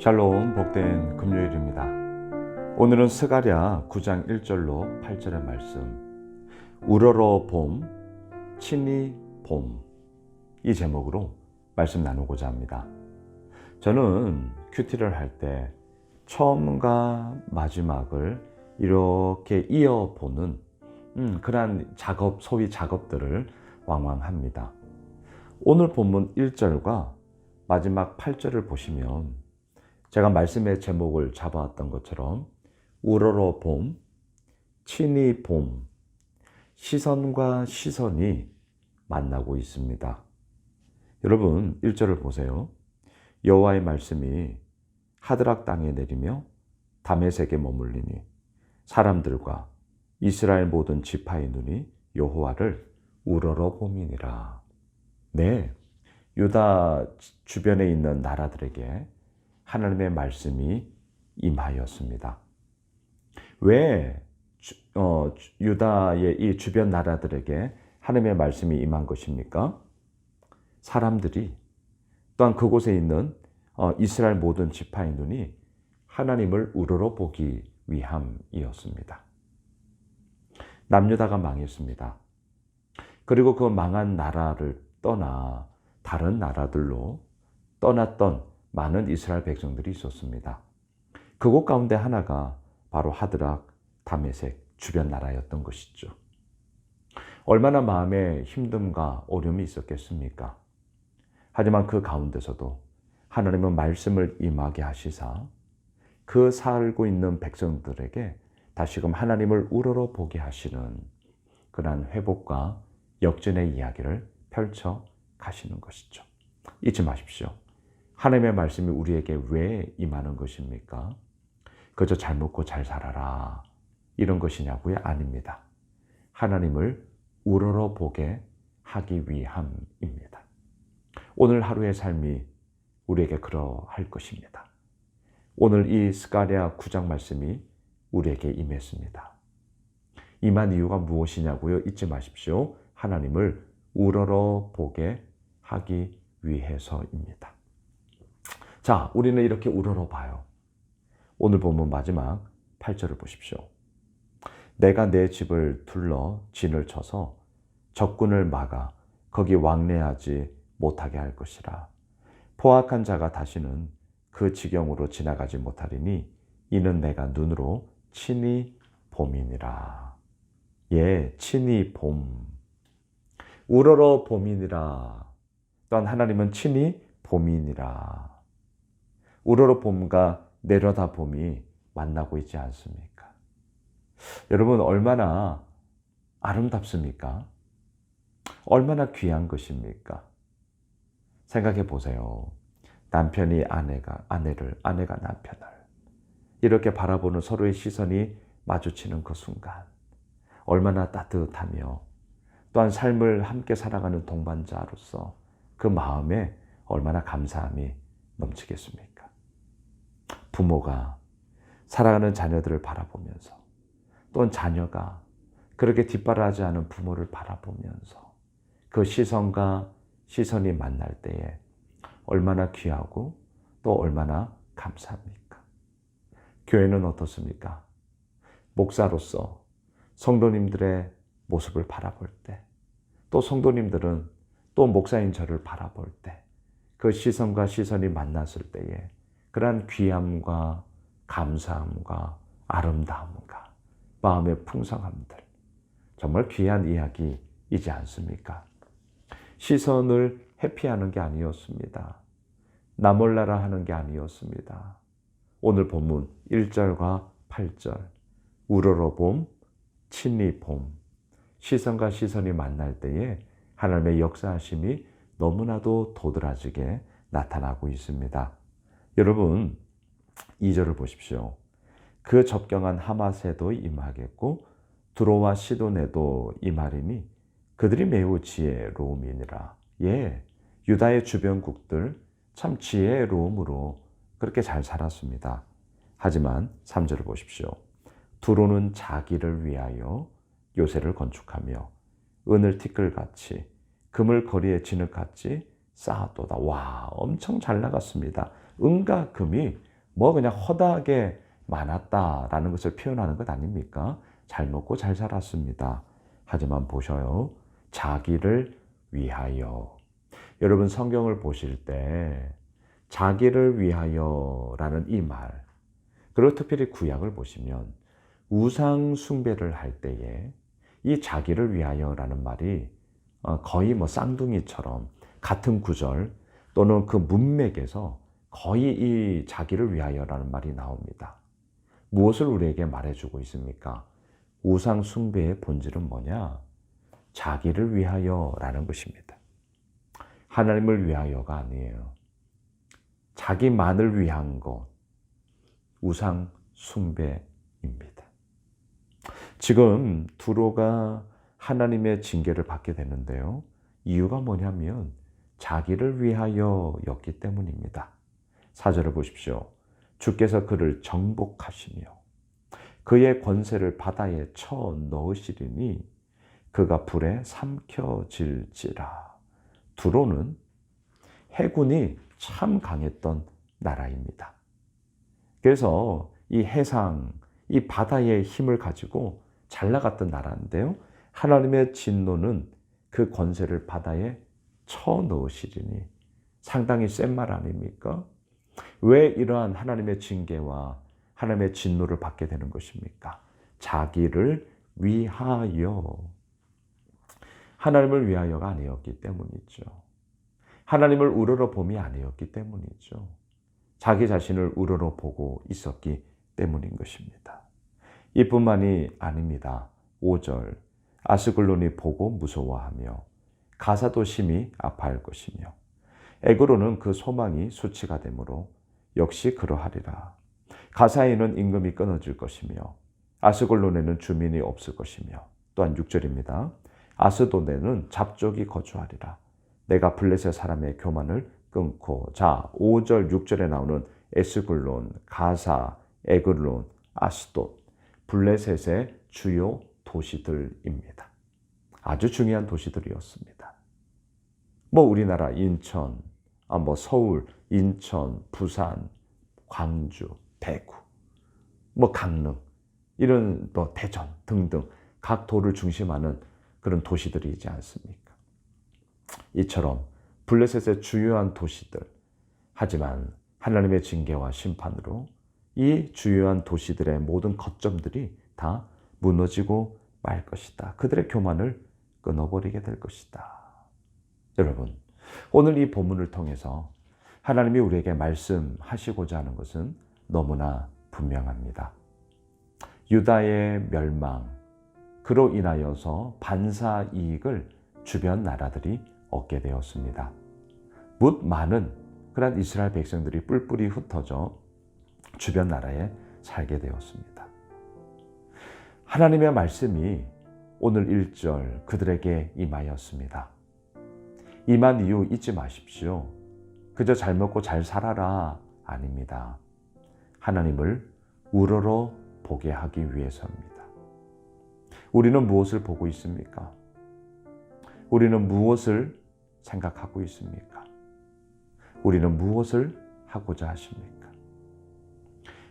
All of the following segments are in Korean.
샬롬, 복된 금요일입니다. 오늘은 스가랴 9장 1절로 8절의 말씀, 우러러 봄, 친히 봄, 이 제목으로 말씀 나누고자 합니다. 저는 큐티를 할 때 처음과 마지막을 이렇게 이어보는 그러한 작업, 소위 작업들을 왕왕합니다. 오늘 본문 1절과 마지막 8절을 보시면 제가 말씀의 제목을 잡아왔던 것처럼 우러러 봄, 친히 봄, 시선과 시선이 만나고 있습니다. 여러분 1절을 보세요. 여호와의 말씀이 하드락 땅에 내리며 다메섹에 머물리니 사람들과 이스라엘 모든 지파의 눈이 여호와를 우러러 봄이니라. 네, 유다 주변에 있는 나라들에게 하나님의 말씀이 임하였습니다. 왜 유다의 이 주변 나라들에게 하나님의 말씀이 임한 것입니까? 사람들이 또한 그곳에 있는 이스라엘 모든 지파의 눈이 하나님을 우러러 보기 위함이었습니다. 남유다가 망했습니다. 그리고 그 망한 나라를 떠나 다른 나라들로 떠났던 많은 이스라엘 백성들이 있었습니다. 그곳 가운데 하나가 바로 하드락, 다메섹 주변 나라였던 것이죠. 얼마나 마음에 힘듦과 어려움이 있었겠습니까? 하지만 그 가운데서도 하나님은 말씀을 임하게 하시사 그 살고 있는 백성들에게 다시금 하나님을 우러러 보게 하시는 그러한 회복과 역전의 이야기를 펼쳐 가시는 것이죠. 잊지 마십시오. 하나님의 말씀이 우리에게 왜 임하는 것입니까? 그저 잘 먹고 잘 살아라 이런 것이냐고요? 아닙니다. 하나님을 우러러 보게 하기 위함입니다. 오늘 하루의 삶이 우리에게 그러할 것입니다. 오늘 이 스가랴 9장 말씀이 우리에게 임했습니다. 임한 이유가 무엇이냐고요? 잊지 마십시오. 하나님을 우러러 보게 하기 위해서입니다. 자, 우리는 이렇게 우러러 봐요. 오늘 보면 마지막 8절을 보십시오. 내가 내 집을 둘러 진을 쳐서 적군을 막아 거기 왕래하지 못하게 할 것이라. 포악한 자가 다시는 그 지경으로 지나가지 못하리니 이는 내가 눈으로 친히 봄이니라. 예, 친히 봄. 우러러 봄이니라. 또한 하나님은 친히 봄이니라. 우러러 봄과 내려다 봄이 만나고 있지 않습니까? 여러분 얼마나 아름답습니까? 얼마나 귀한 것입니까? 생각해 보세요. 남편이 아내가 남편을 이렇게 바라보는 서로의 시선이 마주치는 그 순간 얼마나 따뜻하며 또한 삶을 함께 살아가는 동반자로서 그 마음에 얼마나 감사함이 넘치겠습니까? 부모가 사랑하는 자녀들을 바라보면서 또는 자녀가 그렇게 뒷바라지 않은 부모를 바라보면서 그 시선과 시선이 만날 때에 얼마나 귀하고 또 얼마나 감사합니까? 교회는 어떻습니까? 목사로서 성도님들의 모습을 바라볼 때, 또 성도님들은 또 목사인 저를 바라볼 때, 그 시선과 시선이 만났을 때에 그러한 귀함과 감사함과 아름다움과 마음의 풍성함들, 정말 귀한 이야기이지 않습니까? 시선을 회피하는 게 아니었습니다. 나 몰라라 하는 게 아니었습니다. 오늘 본문 1절과 8절 우러러 봄, 친히 봄, 시선과 시선이 만날 때에 하나님의 역사하심이 너무나도 도드라지게 나타나고 있습니다. 여러분 2절을 보십시오. 그 접경한 하맛에도 임하겠고 두로와 시돈에도 임하리니 그들이 매우 지혜로움이니라. 예, 유다의 주변국들 참 지혜로움으로 그렇게 잘 살았습니다. 하지만 3절을 보십시오. 두로는 자기를 위하여 요새를 건축하며 은을 티끌같이 금을 거리에 진흙같이 쌓았도다. 와, 엄청 잘 나갔습니다. 은과 금이 뭐 그냥 허다하게 많았다라는 것을 표현하는 것 아닙니까? 잘 먹고 잘 살았습니다. 하지만 보셔요. 자기를 위하여. 여러분 성경을 보실 때 자기를 위하여라는 이 말, 그리고 특별히 구약을 보시면 우상 숭배를 할 때에 이 자기를 위하여라는 말이 거의 뭐 쌍둥이처럼 같은 구절 또는 그 문맥에서 거의 이 자기를 위하여라는 말이 나옵니다. 무엇을 우리에게 말해주고 있습니까? 우상 숭배의 본질은 뭐냐? 자기를 위하여라는 것입니다. 하나님을 위하여가 아니에요. 자기만을 위한 것, 우상 숭배입니다. 지금 두로가 하나님의 징계를 받게 되는데요. 이유가 뭐냐면 자기를 위하여였기 때문입니다. 4절을 보십시오. 주께서 그를 정복하시며 그의 권세를 바다에 쳐 넣으시리니 그가 불에 삼켜질지라. 두로는 해군이 참 강했던 나라입니다. 그래서 이 해상, 이 바다의 힘을 가지고 잘 나갔던 나라인데요. 하나님의 진노는 그 권세를 바다에 쳐 넣으시리니 상당히 센 말 아닙니까? 왜 이러한 하나님의 징계와 하나님의 진노를 받게 되는 것입니까? 자기를 위하여. 하나님을 위하여가 아니었기 때문이죠. 하나님을 우러러봄이 아니었기 때문이죠. 자기 자신을 우러러보고 있었기 때문인 것입니다. 이뿐만이 아닙니다. 5절 아스글론이 보고 무서워하며 가사도 심히 아파할 것이며 에그로는 그 소망이 수치가 되므로 역시 그러하리라. 가사에는 임금이 끊어질 것이며 아스글론에는 주민이 없을 것이며 또한 6절입니다. 아스도네는 잡족이 거주하리라. 내가 블레셋 사람의 교만을 끊고. 자, 5절 6절에 나오는 에스글론, 가사, 에글론, 아스돗, 블레셋의 주요 도시들입니다. 아주 중요한 도시들이었습니다. 뭐 우리나라 인천, 뭐 서울, 인천, 부산, 광주, 대구, 뭐 강릉, 이런 뭐 대전 등등 각 도를 중심하는 그런 도시들이지 않습니까? 이처럼 블레셋의 주요한 도시들, 하지만 하나님의 징계와 심판으로 이 주요한 도시들의 모든 거점들이 다 무너지고 말 것이다. 그들의 교만을 끊어버리게 될 것이다. 여러분, 오늘 이 본문을 통해서 하나님이 우리에게 말씀하시고자 하는 것은 너무나 분명합니다. 유다의 멸망, 그로 인하여서 반사 이익을 주변 나라들이 얻게 되었습니다. 뭇 많은 그런 이스라엘 백성들이 뿔뿔이 흩어져 주변 나라에 살게 되었습니다. 하나님의 말씀이 오늘 1절 그들에게 임하였습니다. 임한 이유 잊지 마십시오. 그저 잘 먹고 잘 살아라 아닙니다. 하나님을 우러러 보게 하기 위해서입니다. 우리는 무엇을 보고 있습니까? 우리는 무엇을 생각하고 있습니까? 우리는 무엇을 하고자 하십니까?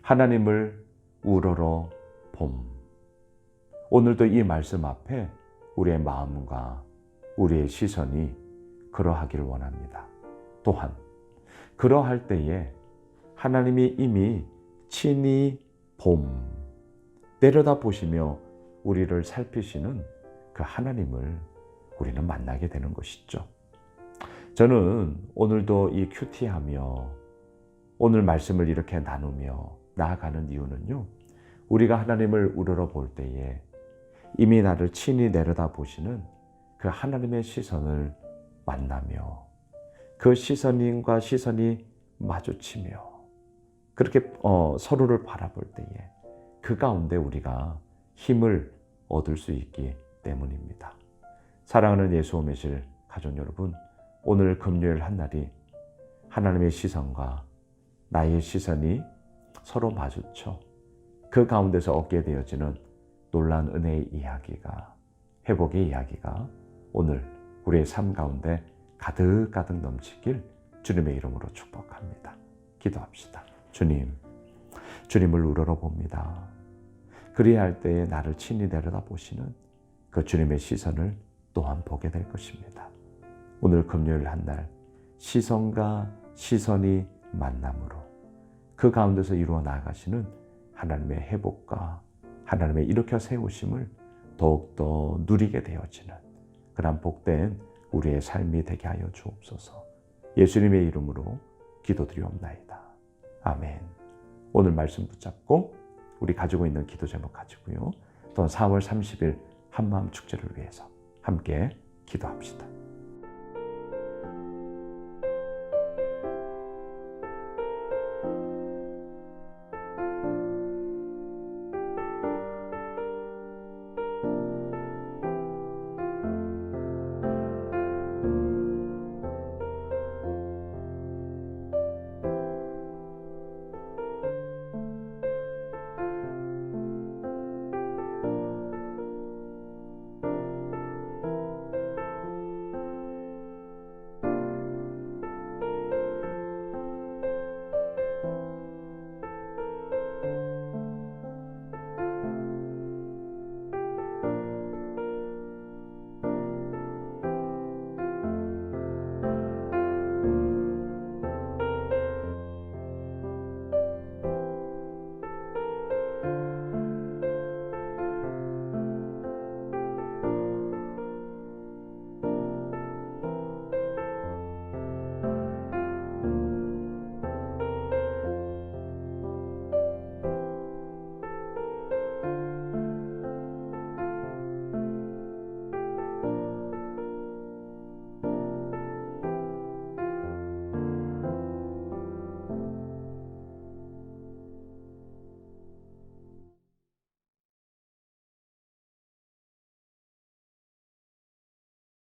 하나님을 우러러 봄. 오늘도 이 말씀 앞에 우리의 마음과 우리의 시선이 그러하기를 원합니다. 또한 그러할 때에 하나님이 이미 친히 봄, 내려다 보시며 우리를 살피시는 그 하나님을 우리는 만나게 되는 것이죠. 저는 오늘도 이 큐티하며 오늘 말씀을 이렇게 나누며 나아가는 이유는요, 우리가 하나님을 우러러 볼 때에 이미 나를 친히 내려다 보시는 그 하나님의 시선을 만나며 그 시선과 시선이 마주치며 그렇게 서로를 바라볼 때에 그 가운데 우리가 힘을 얻을 수 있기 때문입니다. 사랑하는 예수 오매실 가족 여러분, 오늘 금요일 한 날이 하나님의 시선과 나의 시선이 서로 마주쳐 그 가운데서 얻게 되어지는 놀라운 은혜의 이야기가, 회복의 이야기가 오늘 우리의 삶 가운데 가득가득 넘치길 주님의 이름으로 축복합니다. 기도합시다. 주님, 주님을 우러러봅니다. 그리야 할 때에 나를 친히 내려다보시는 그 주님의 시선을 또한 보게 될 것입니다. 오늘 금요일 한 날 시선과 시선이 만남으로 그 가운데서 이루어 나아가시는 하나님의 회복과 하나님의 일으켜 세우심을 더욱더 누리게 되어지는 그런 복된 우리의 삶이 되게 하여 주옵소서. 예수님의 이름으로 기도드리옵나이다. 아멘. 오늘 말씀 붙잡고 우리 가지고 있는 기도 제목 가지고요. 또 4월 30일 한마음 축제를 위해서 함께 기도합시다.